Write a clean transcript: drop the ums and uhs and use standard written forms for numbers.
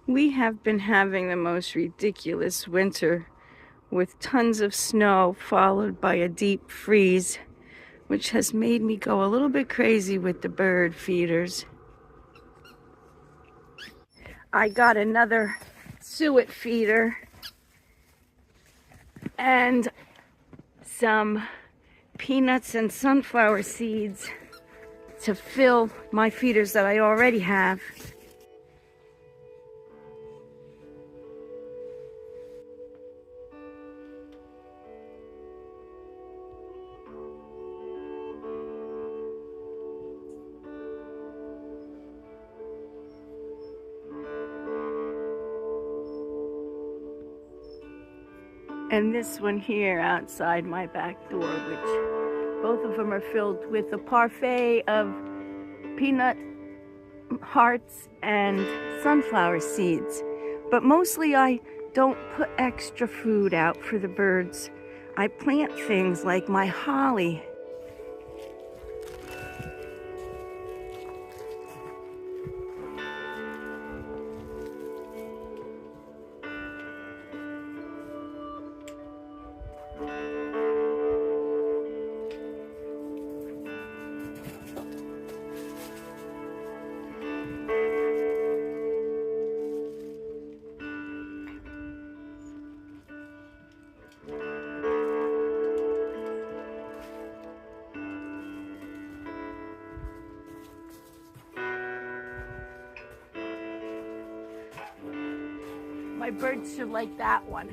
We have been having the most ridiculous winter with tons of snow followed by a deep freeze, which has made me go a little bit crazy with the bird feeders. I got another suet feeder and some peanuts and sunflower seeds to fill my feeders that I already have. And this one here outside my back door, which both of them are filled with a parfait of peanut hearts and sunflower seeds. But mostly I don't put extra food out for the birds. I plant things like my holly. My birds should like that one.